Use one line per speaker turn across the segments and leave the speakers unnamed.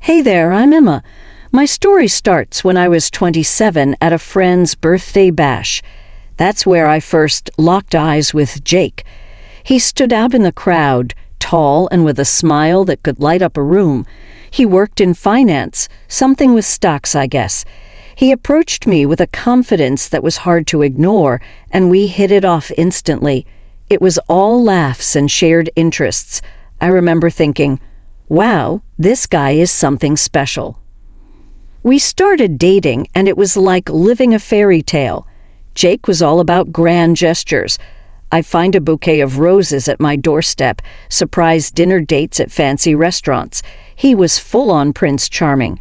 Hey there, I'm Emma. My story starts when I was 27 at a friend's birthday bash. That's where I first locked eyes with Jake. He stood out in the crowd, tall and with a smile that could light up a room. He worked in finance, something with stocks, I guess. He approached me with a confidence that was hard to ignore, and we hit it off instantly. It was all laughs and shared interests. I remember thinking, wow, this guy is something special. We started dating, and it was like living a fairy tale. Jake was all about grand gestures. I'd find a bouquet of roses at my doorstep, surprise dinner dates at fancy restaurants. He was full-on Prince Charming.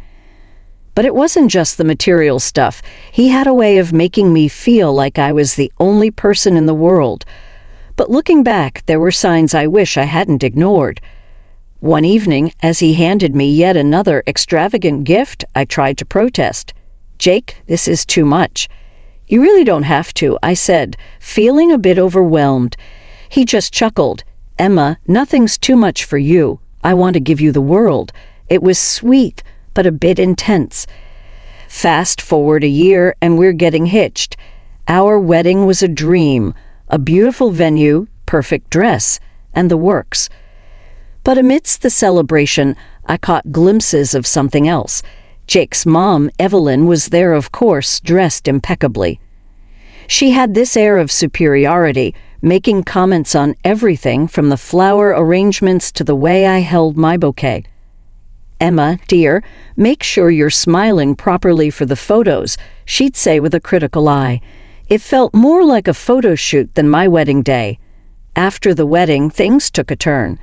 But it wasn't just the material stuff. He had a way of making me feel like I was the only person in the world. But looking back, there were signs I wish I hadn't ignored. One evening, as he handed me yet another extravagant gift, I tried to protest. "Jake, this is too much." "You really don't have to," I said, feeling a bit overwhelmed. He just chuckled. "Emma, nothing's too much for you. I want to give you the world." It was sweet, but a bit intense. Fast forward a year, and we're getting hitched. Our wedding was a dream, a beautiful venue, perfect dress, and the works. But amidst the celebration, I caught glimpses of something else. Jake's mom, Evelyn, was there, of course, dressed impeccably. She had this air of superiority, making comments on everything from the flower arrangements to the way I held my bouquet. "Emma, dear, make sure you're smiling properly for the photos," she'd say with a critical eye. It felt more like a photo shoot than my wedding day. After the wedding, things took a turn.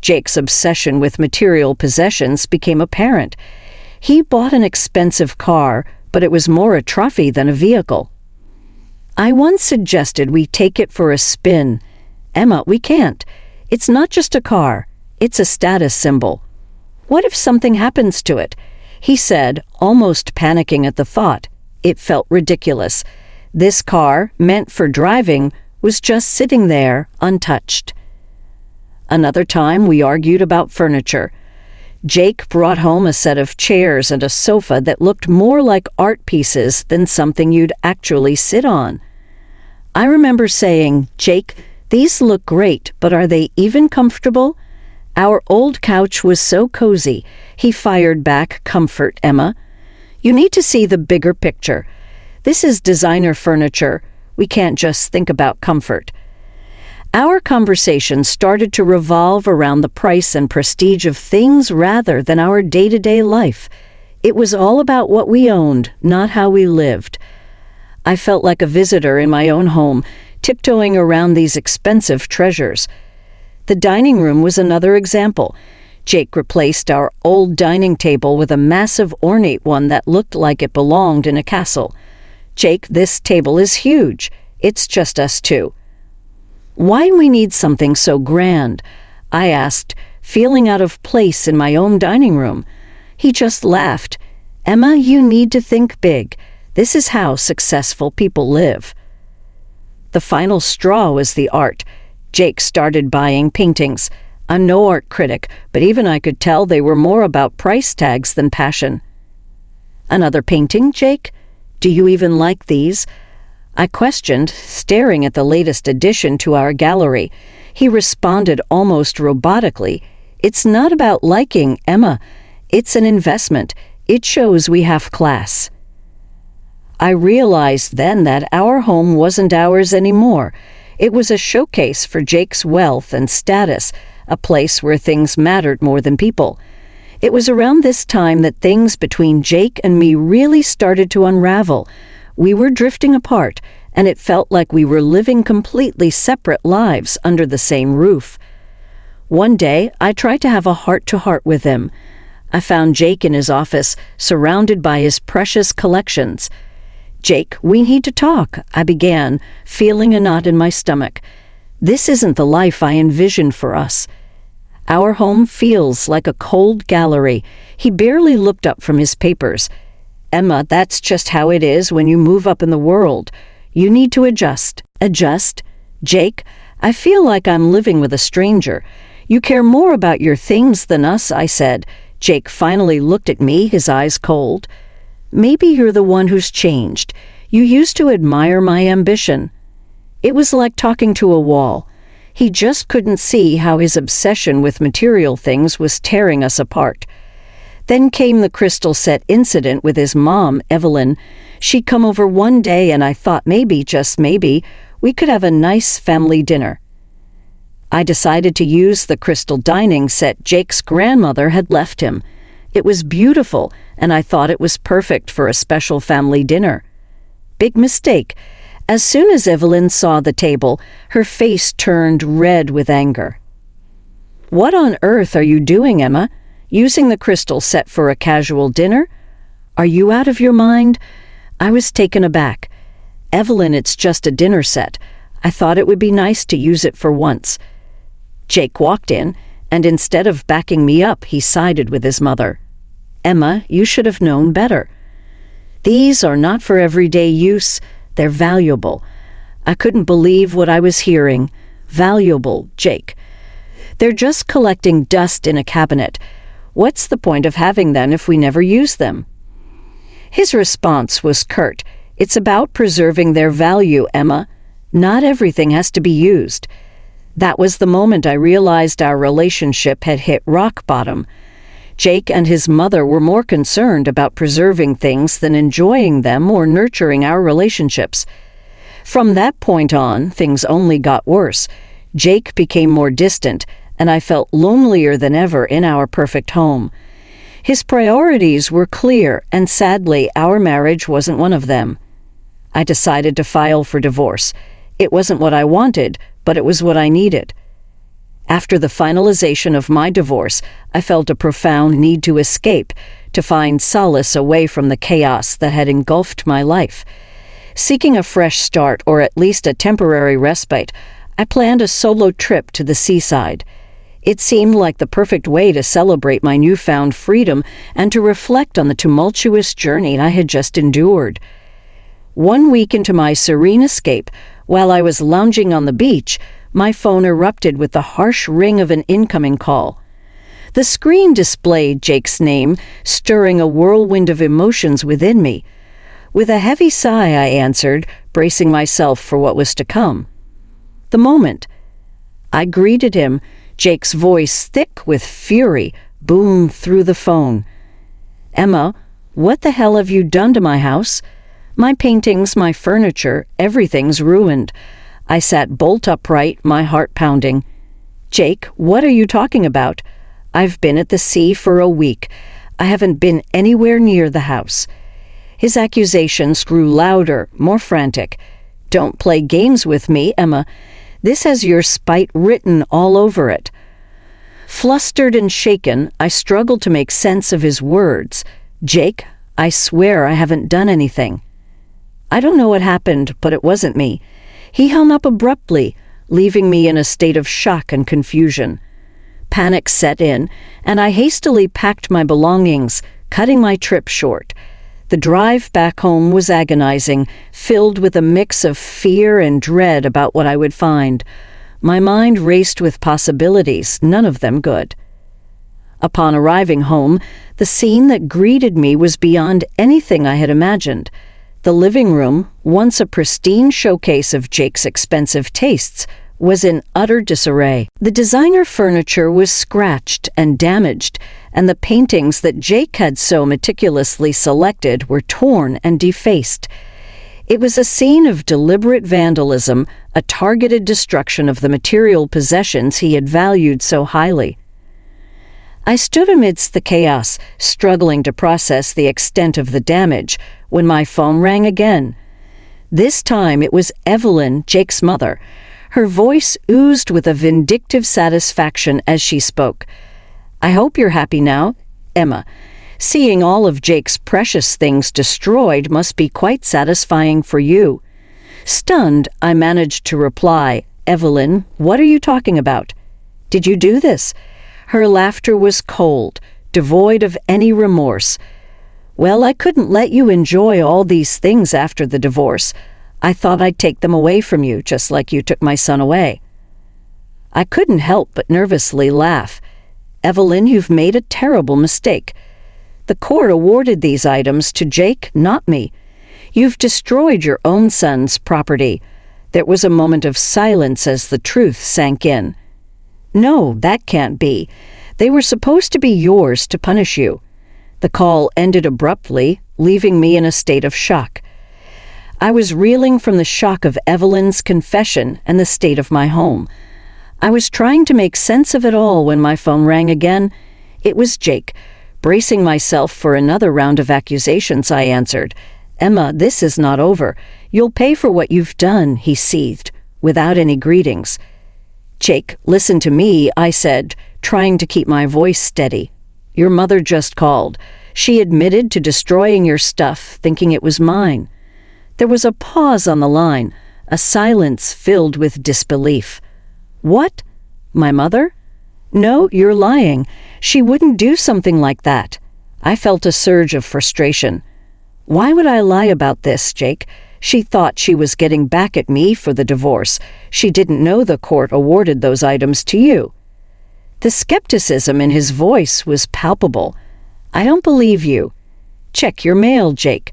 Jake's obsession with material possessions became apparent. He bought an expensive car, but it was more a trophy than a vehicle. I once suggested we take it for a spin. "Emma, we can't. It's not just a car. It's a status symbol. What if something happens to it?" he said, almost panicking at the thought. It felt ridiculous. This car, meant for driving, was just sitting there, untouched. Another time, we argued about furniture. Jake brought home a set of chairs and a sofa that looked more like art pieces than something you'd actually sit on. I remember saying, "Jake, these look great, but are they even comfortable?" Our old couch was so cozy. He fired back, "Comfort, Emma. You need to see the bigger picture. This is designer furniture. We can't just think about comfort." Our conversation started to revolve around the price and prestige of things rather than our day-to-day life. It was all about what we owned, not how we lived. I felt like a visitor in my own home, tiptoeing around these expensive treasures. The dining room was another example. Jake replaced our old dining table with a massive ornate one that looked like it belonged in a castle. "Jake, this table is huge. It's just us two." "Why do we need something so grand?" I asked, feeling out of place in my own dining room. He just laughed. "Emma, you need to think big. This is how successful people live." The final straw was the art. Jake started buying paintings. I'm no art critic, but even I could tell they were more about price tags than passion. "Another painting, Jake? Do you even like these?" I questioned, staring at the latest addition to our gallery. He responded almost robotically. "It's not about liking, Emma. It's an investment. It shows we have class." I realized then that our home wasn't ours anymore. It was a showcase for Jake's wealth and status, a place where things mattered more than people. It was around this time that things between Jake and me really started to unravel. We were drifting apart, and it felt like we were living completely separate lives under the same roof. One day, I tried to have a heart-to-heart with him. I found Jake in his office, surrounded by his precious collections. "Jake, we need to talk," I began, feeling a knot in my stomach. "This isn't the life I envisioned for us. Our home feels like a cold gallery." He barely looked up from his papers. "Emma, that's just how it is when you move up in the world. You need to adjust." "Adjust? Jake, I feel like I'm living with a stranger. You care more about your things than us," I said. Jake finally looked at me, his eyes cold. "Maybe you're the one who's changed. You used to admire my ambition." It was like talking to a wall. He just couldn't see how his obsession with material things was tearing us apart. Then came the crystal set incident with his mom, Evelyn. She'd come over one day and I thought maybe, just maybe, we could have a nice family dinner. I decided to use the crystal dining set Jake's grandmother had left him. It was beautiful, and I thought it was perfect for a special family dinner. Big mistake. As soon as Evelyn saw the table, her face turned red with anger. "What on earth are you doing, Emma? Using the crystal set for a casual dinner? Are you out of your mind?" I was taken aback. "Evelyn, it's just a dinner set. I thought it would be nice to use it for once." Jake walked in, and instead of backing me up, he sided with his mother. "Emma, you should have known better. These are not for everyday use. They're valuable." I couldn't believe what I was hearing. Valuable, Jake. "They're just collecting dust in a cabinet. What's the point of having them if we never use them?" His response was curt. "It's about preserving their value, Emma. Not everything has to be used." That was the moment I realized our relationship had hit rock bottom. Jake and his mother were more concerned about preserving things than enjoying them or nurturing our relationships. From that point on, things only got worse. Jake became more distant, and I felt lonelier than ever in our perfect home. His priorities were clear, and sadly, our marriage wasn't one of them. I decided to file for divorce. It wasn't what I wanted, but it was what I needed. After the finalization of my divorce, I felt a profound need to escape, to find solace away from the chaos that had engulfed my life. Seeking a fresh start, or at least a temporary respite, I planned a solo trip to the seaside. It seemed like the perfect way to celebrate my newfound freedom and to reflect on the tumultuous journey I had just endured. 1 week into my serene escape, while I was lounging on the beach, my phone erupted with the harsh ring of an incoming call. The screen displayed Jake's name, stirring a whirlwind of emotions within me. With a heavy sigh, I answered, bracing myself for what was to come. The moment I greeted him, Jake's voice, thick with fury, boomed through the phone. "Emma, what the hell have you done to my house? My paintings, my furniture, everything's ruined." I sat bolt upright, my heart pounding. "Jake, what are you talking about? I've been at the sea for a week. I haven't been anywhere near the house." His accusations grew louder, more frantic. "Don't play games with me, Emma. This has your spite written all over it." Flustered and shaken, I struggled to make sense of his words. "Jake, I swear I haven't done anything." "I don't know what happened, but it wasn't me." He hung up abruptly, leaving me in a state of shock and confusion. Panic set in, and I hastily packed my belongings, cutting my trip short. The drive back home was agonizing, filled with a mix of fear and dread about what I would find. My mind raced with possibilities, none of them good. Upon arriving home, the scene that greeted me was beyond anything I had imagined. The living room, once a pristine showcase of Jake's expensive tastes, was in utter disarray. The designer furniture was scratched and damaged, and the paintings that Jake had so meticulously selected were torn and defaced. It was a scene of deliberate vandalism, a targeted destruction of the material possessions he had valued so highly. I stood amidst the chaos, struggling to process the extent of the damage, when my phone rang again. This time it was Evelyn, Jake's mother. Her voice oozed with a vindictive satisfaction as she spoke. "I hope you're happy now, Emma. Seeing all of Jake's precious things destroyed must be quite satisfying for you." Stunned, I managed to reply, "Evelyn, what are you talking about? Did you do this?" Her laughter was cold, devoid of any remorse. "Well, I couldn't let you enjoy all these things after the divorce. I thought I'd take them away from you, just like you took my son away." I couldn't help but nervously laugh. Evelyn, you've made a terrible mistake. The court awarded these items to Jake, not me. You've destroyed your own son's property." There was a moment of silence as the truth sank in. "No, that can't be. They were supposed to be yours to punish you." The call ended abruptly, leaving me in a state of shock. I was reeling from the shock of Evelyn's confession and the state of my home. I was trying to make sense of it all when my phone rang again. It was Jake. Bracing myself for another round of accusations, I answered. "Emma, this is not over. You'll pay for what you've done," he seethed, without any greetings. "Jake, listen to me," I said, trying to keep my voice steady. "Your mother just called. She admitted to destroying your stuff, thinking it was mine." There was a pause on the line, a silence filled with disbelief. "What? My mother?" "No, you're lying. She wouldn't do something like that." I felt a surge of frustration. "Why would I lie about this, Jake? She thought she was getting back at me for the divorce. She didn't know the court awarded those items to you." The skepticism in his voice was palpable. "I don't believe you." "Check your mail, Jake."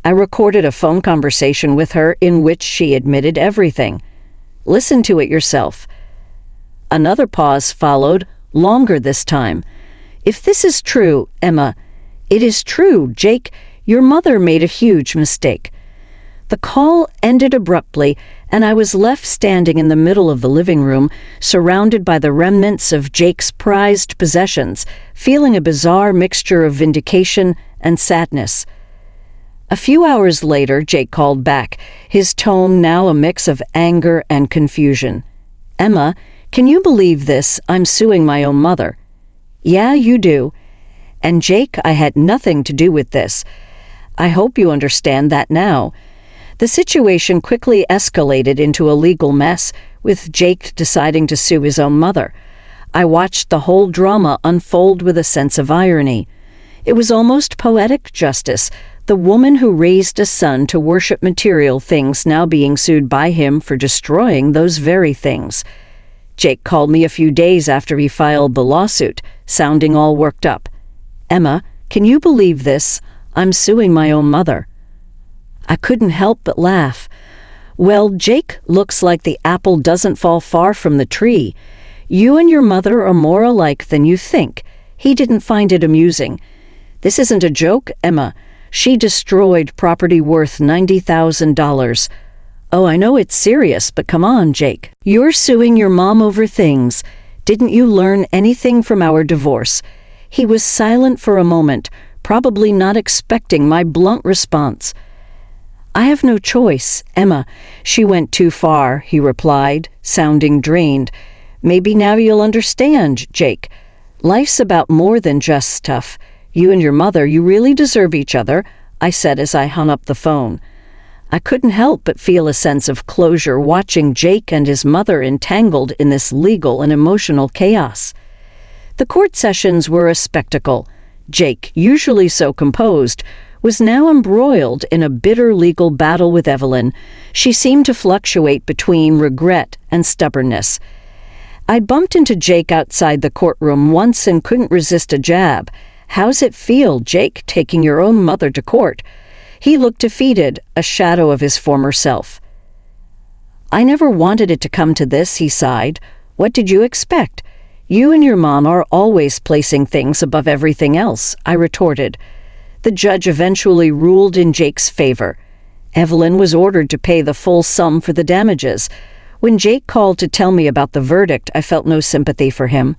I recorded a phone conversation with her in which she admitted everything. "Listen to it yourself." Another pause followed, longer this time. "If this is true, Emma—" "It is true, Jake. Your mother made a huge mistake." The call ended abruptly, and I was left standing in the middle of the living room, surrounded by the remnants of Jake's prized possessions, feeling a bizarre mixture of vindication and sadness. A few hours later, Jake called back, his tone now a mix of anger and confusion. "Emma, can you believe this? I'm suing my own mother." "Yeah, you do." "And Jake, I had nothing to do with this. I hope you understand that now." The situation quickly escalated into a legal mess, with Jake deciding to sue his own mother. I watched the whole drama unfold with a sense of irony. It was almost poetic justice, the woman who raised a son to worship material things now being sued by him for destroying those very things. Jake called me a few days after he filed the lawsuit, sounding all worked up. "Emma, can you believe this? I'm suing my own mother." I couldn't help but laugh. "Well, Jake, looks like the apple doesn't fall far from the tree. You and your mother are more alike than you think." He didn't find it amusing. "This isn't a joke, Emma. She destroyed property worth $90,000. "Oh, I know it's serious, but come on, Jake. You're suing your mom over things. Didn't you learn anything from our divorce?" He was silent for a moment, probably not expecting my blunt response. "I have no choice, Emma. She went too far," he replied, sounding drained. "Maybe now you'll understand, Jake. Life's about more than just stuff. You and your mother, you really deserve each other," I said as I hung up the phone. I couldn't help but feel a sense of closure watching Jake and his mother entangled in this legal and emotional chaos. The court sessions were a spectacle. Jake, usually so composed, was now embroiled in a bitter legal battle with Evelyn. She seemed to fluctuate between regret and stubbornness. I bumped into Jake outside the courtroom once and couldn't resist a jab. "How's it feel, Jake, taking your own mother to court?" He looked defeated, a shadow of his former self. "I never wanted it to come to this," he sighed. "What did you expect? You and your mom are always placing things above everything else," I retorted. The judge eventually ruled in Jake's favor. Evelyn was ordered to pay the full sum for the damages. When Jake called to tell me about the verdict, I felt no sympathy for him.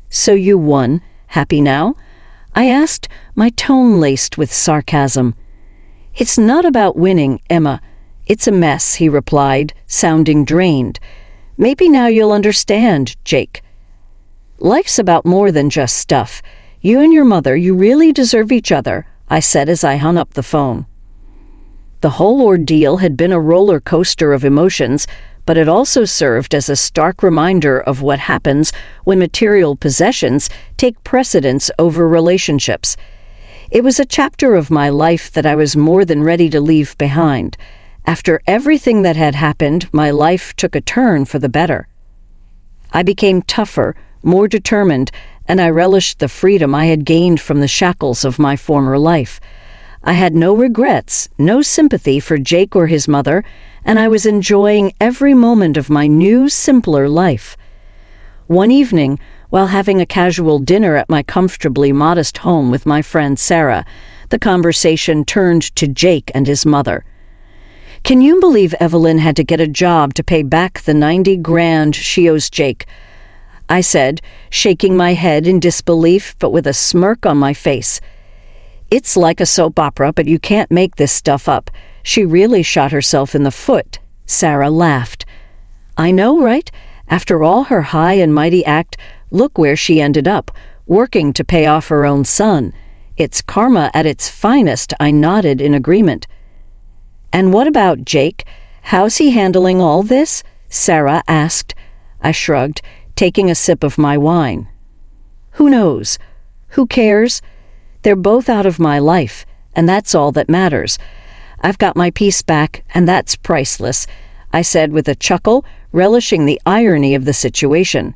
"So you won. Happy now?" I asked, my tone laced with sarcasm. "It's not about winning, Emma. It's a mess," he replied, sounding drained. "Maybe now you'll understand, Jake. Life's about more than just stuff. You and your mother, you really deserve each other," I said as I hung up the phone. The whole ordeal had been a roller coaster of emotions, but it also served as a stark reminder of what happens when material possessions take precedence over relationships. It was a chapter of my life that I was more than ready to leave behind. After everything that had happened, my life took a turn for the better. I became tougher, more determined, and I relished the freedom I had gained from the shackles of my former life. I had no regrets, no sympathy for Jake or his mother, and I was enjoying every moment of my new, simpler life. One evening, while having a casual dinner at my comfortably modest home with my friend Sarah, the conversation turned to Jake and his mother. "Can you believe Evelyn had to get a job to pay back the 90 grand she owes Jake?" I said, shaking my head in disbelief but with a smirk on my face. "It's like a soap opera, but you can't make this stuff up. She really shot herself in the foot." Sarah laughed. "I know, right? After all her high and mighty act, look where she ended up, working to pay off her own son. It's karma at its finest," I nodded in agreement. "And what about Jake? How's he handling all this?" Sarah asked. I shrugged, taking a sip of my wine. "Who knows? Who cares? They're both out of my life, and that's all that matters. I've got my peace back, and that's priceless," I said with a chuckle, relishing the irony of the situation.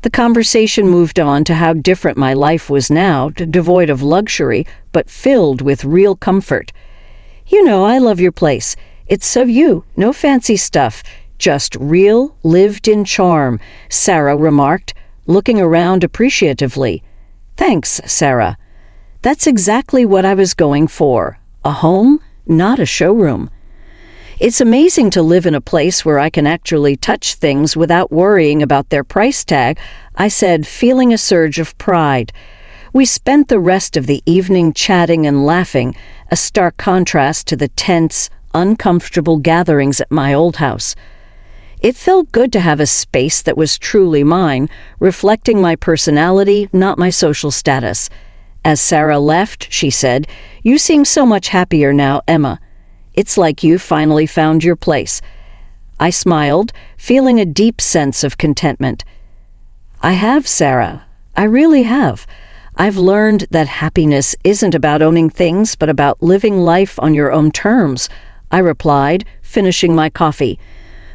The conversation moved on to how different my life was now, devoid of luxury, but filled with real comfort. "You know, I love your place. It's so you, no fancy stuff, just real, lived-in charm," Sarah remarked, looking around appreciatively. "Thanks, Sarah. That's exactly what I was going for. A home, not a showroom. It's amazing to live in a place where I can actually touch things without worrying about their price tag," I said, feeling a surge of pride. We spent the rest of the evening chatting and laughing, a stark contrast to the tense, uncomfortable gatherings at my old house. It felt good to have a space that was truly mine, reflecting my personality, not my social status. As Sarah left, she said, "You seem so much happier now, Emma. It's like you finally found your place." I smiled, feeling a deep sense of contentment. "I have, Sarah. I really have. I've learned that happiness isn't about owning things, but about living life on your own terms," I replied, finishing my coffee.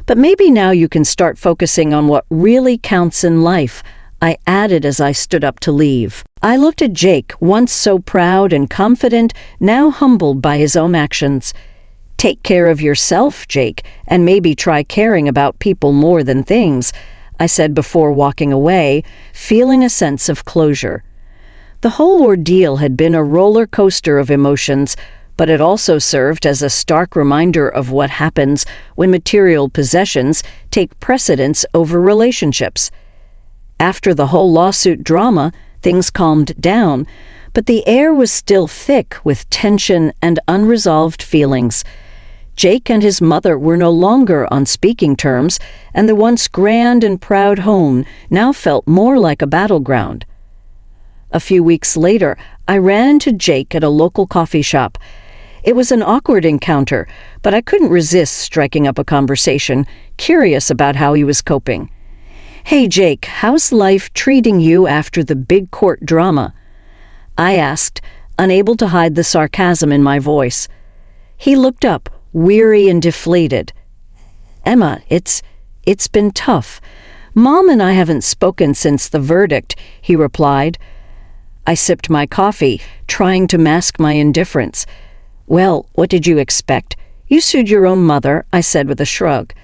"But maybe now you can start focusing on what really counts in life," I added as I stood up to leave. I looked at Jake, once so proud and confident, now humbled by his own actions. "Take care of yourself, Jake, and maybe try caring about people more than things," I said before walking away, feeling a sense of closure. The whole ordeal had been a roller coaster of emotions, but it also served as a stark reminder of what happens when material possessions take precedence over relationships. After the whole lawsuit drama, things calmed down, but the air was still thick with tension and unresolved feelings. Jake and his mother were no longer on speaking terms, and the once grand and proud home now felt more like a battleground. A few weeks later, I ran into Jake at a local coffee shop. It was an awkward encounter, but I couldn't resist striking up a conversation, curious about how he was coping. "Hey Jake, how's life treating you after the big court drama?" I asked, unable to hide the sarcasm in my voice. He looked up, weary and deflated. "Emma, it's been tough. Mom and I haven't spoken since the verdict," he replied. I sipped my coffee, trying to mask my indifference. "Well, what did you expect? You sued your own mother," I said with a shrug.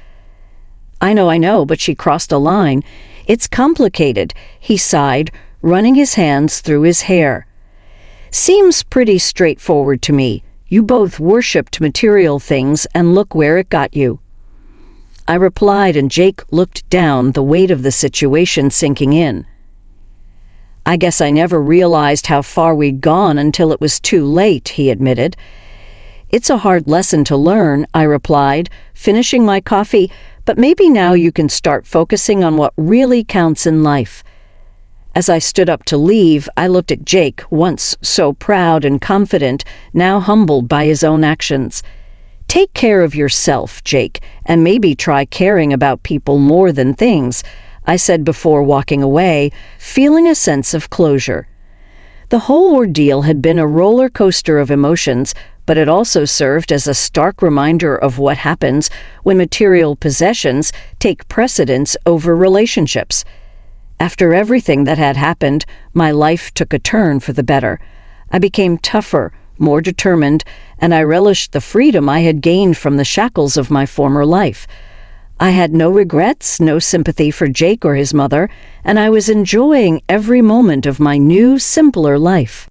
I know, but she crossed a line. It's complicated," he sighed, running his hands through his hair. "Seems pretty straightforward to me. You both worshipped material things, and look where it got you." I replied, and Jake looked down, the weight of the situation sinking in. "I guess I never realized how far we'd gone until it was too late," he admitted. "It's a hard lesson to learn," I replied, finishing my coffee, "but maybe now you can start focusing on what really counts in life." As I stood up to leave, I looked at Jake, once so proud and confident, now humbled by his own actions. "Take care of yourself, Jake, and maybe try caring about people more than things," I said before walking away, feeling a sense of closure. The whole ordeal had been a roller coaster of emotions, but it also served as a stark reminder of what happens when material possessions take precedence over relationships. After everything that had happened, my life took a turn for the better. I became tougher, more determined, and I relished the freedom I had gained from the shackles of my former life. I had no regrets, no sympathy for Jake or his mother, and I was enjoying every moment of my new, simpler life.